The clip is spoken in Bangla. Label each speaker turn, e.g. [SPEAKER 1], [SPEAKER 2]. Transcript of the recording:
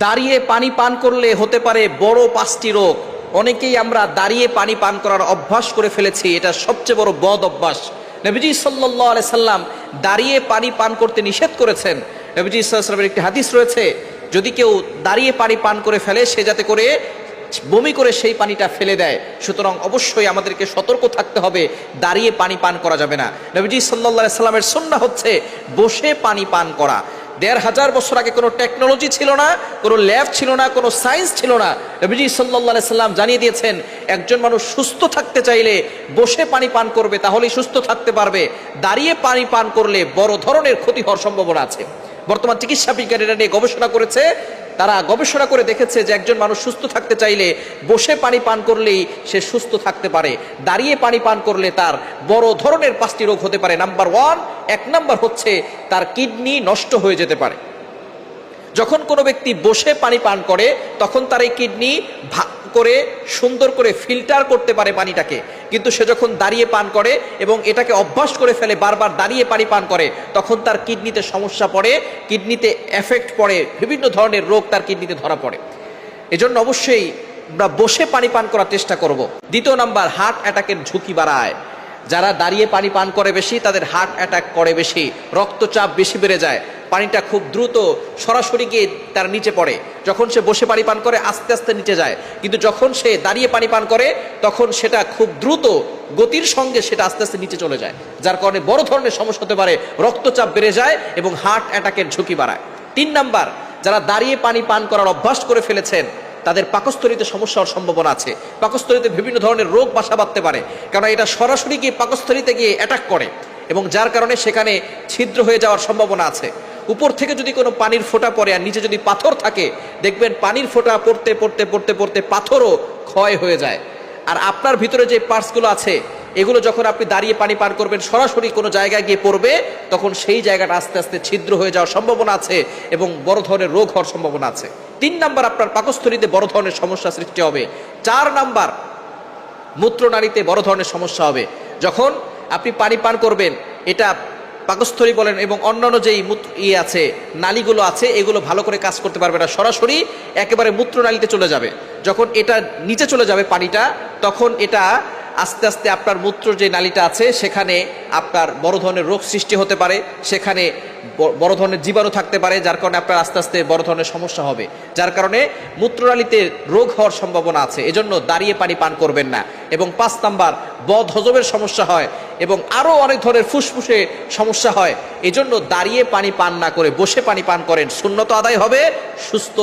[SPEAKER 1] দাঁড়িয়ে পানি পান করলে হতে পারে বড় 5টি রোগ। অনেকেই আমরা দাঁড়িয়ে পানি পান করার অভ্যাস করে ফেলেছি, এটা সবচেয়ে বড় বদ অভ্যাস। নবীজি সাল্লাল্লাহু আলাইহি সাল্লাম দাঁড়িয়ে পানি পান করতে নিষেধ করেছেন। নবীজি সাল্লাল্লাহু আলাইহি সাল্লামের একটি হাদিস রয়েছে, যদি কেউ দাঁড়িয়ে পানি পান করে ফেলে সে যাতে করে বমি করে সেই পানিটা ফেলে দেয়। সুতরাং অবশ্যই আমাদেরকে সতর্ক থাকতে হবে, দাঁড়িয়ে পানি পান করা যাবে না। নবীজি সাল্লাল্লাহু আলাইহি সাল্লামের সুন্নাহ হচ্ছে বসে পানি পান করা। ১৫০০ বছর আগে কোনো টেকনোলজি ছিল না, কোনো ল্যাব ছিল না, কোনো সায়েন্স ছিল না। নবীজি সাল্লাল্লাহু আলাইহি সাল্লাম জানিয়ে দিয়েছেন, একজন মানুষ সুস্থ থাকতে চাইলে বসে পানি পান করবে, তাহলেই সুস্থ থাকতে পারবে। দাঁড়িয়ে পানি পান করলে বড় ধরনের ক্ষতি হওয়ার সম্ভাবনা আছে। বর্তমান চিকিৎসা বিজ্ঞান এটা নিয়ে গবেষণা করেছে। তারা গবেষণা করে দেখেছে যে একজন মানুষ সুস্থ থাকতে চাইলে বসে পানি পান করলেই সে সুস্থ থাকতে পারে। দাঁড়িয়ে পানি পান করলে তার বড় ধরনের 5টি রোগ হতে পারে। এক নাম্বার হচ্ছে তার কিডনি নষ্ট হয়ে যেতে পারে। যখন কোনো ব্যক্তি বসে পানি পান করে তখন তার এই কিডনি ভাগ করে সুন্দর করে ফিল্টার করতে পারে পানিটাকে, কিন্তু সে যখন দাঁড়িয়ে পান করে এবং এটাকে অভ্যাস করে ফেলে, বারবার দাঁড়িয়ে পানি পান করে, তখন তার কিডনিতে সমস্যা পড়ে, কিডনিতে এফেক্ট পড়ে, বিভিন্ন ধরনের রোগ তার কিডনিতে ধরা পড়ে। এজন্য অবশ্যই আমরা বসে পানি পান করার চেষ্টা করব। দ্বিতীয় নাম্বার, হার্ট অ্যাটাকের ঝুঁকি বাড়ায়। যারা দাঁড়িয়ে পানি পান করে বেশি, তাদের হার্ট অ্যাটাক করে বেশি, রক্তচাপ বেশি বেড়ে যায়, পানিটা খুব দ্রুত সরাসরি গিয়ে তার নিচে পড়ে। যখন সে বসে পানি পান করে আস্তে আস্তে নিচে যায়, কিন্তু যখন সে দাঁড়িয়ে পানি পান করে তখন সেটা খুব দ্রুত গতির সঙ্গে সেটা আস্তে আস্তে নিচে চলে যায়, যার কারণে বড় ধরনের সমস্যা হতে পারে, রক্তচাপ বেড়ে যায় এবং হার্ট অ্যাটাকের ঝুঁকি বাড়ায়। 3 নাম্বার, যারা দাঁড়িয়ে পানি পান করার অভ্যাস করে ফেলেছেন তাদের পাকস্থলীতে সমস্যা হওয়ার সম্ভাবনা আছে। পাকস্থলীতে বিভিন্ন ধরনের রোগ বাসা বাঁধতে পারে, কারণ এটা সরাসরি গিয়ে পাকস্থলীতে গিয়ে অ্যাটাক করে এবং যার কারণে সেখানে ছিদ্র হয়ে যাওয়ার সম্ভাবনা আছে। উপর থেকে যদি কোনো পানির ফোঁটা পড়ে আর নিচে যদি পাথর থাকে, দেখবেন পানির ফোঁটা পড়তে পড়তে পড়তে পড়তে পাথরও ক্ষয় হয়ে যায়। আর আপনার ভিতরে যে পার্টসগুলো আছে এগুলো যখন আপনি দাঁড়িয়ে পানি পান করবেন সরাসরি কোনো জায়গায় গিয়ে পড়বে, তখন সেই জায়গাটা আস্তে আস্তে ছিদ্র হয়ে যাওয়ার সম্ভাবনা আছে এবং বড় ধরনের রোগ হওয়ার সম্ভাবনা আছে। 3 নাম্বার, আপনার পাকস্থলীতে বড় ধরনের সমস্যা সৃষ্টি হবে। 4 নাম্বার, মূত্রনালীতে বড় ধরনের সমস্যা হবে। যখন আপনি পানি পান করবেন, এটা পাকস্থলী বলেন এবং অন্যান্য যেই আছে নালীগুলো আছে, এগুলো ভালো করে কাজ করতে পারবে না, সরাসরি একেবারে মূত্রনালীতে চলে যাবে। যখন এটা নিচে চলে যাবে পানিটা, তখন এটা আস্তে আস্তে আপনার মূত্র যে নালীটা আছে সেখানে আপনার বড় ধরনের রোগ সৃষ্টি হতে পারে, সেখানে বড় ধরনের জীবাণু থাকতে পারে, যার কারণে আপনার আস্তে আস্তে বড় ধরনের সমস্যা হবে, যার কারণে মূত্রনালীতে রোগ হওয়ার সম্ভাবনা আছে। এজন্য দাঁড়িয়ে পানি পান করবেন না। এবং 5 নাম্বার, বদ হজমের সমস্যা হয় এবং আরও অনেক ধরনের ফুসফুসে সমস্যা হয়। এজন্য দাঁড়িয়ে পানি পান না করে বসে পানি পান করেন, সুন্নত আদায় হবে, সুস্থ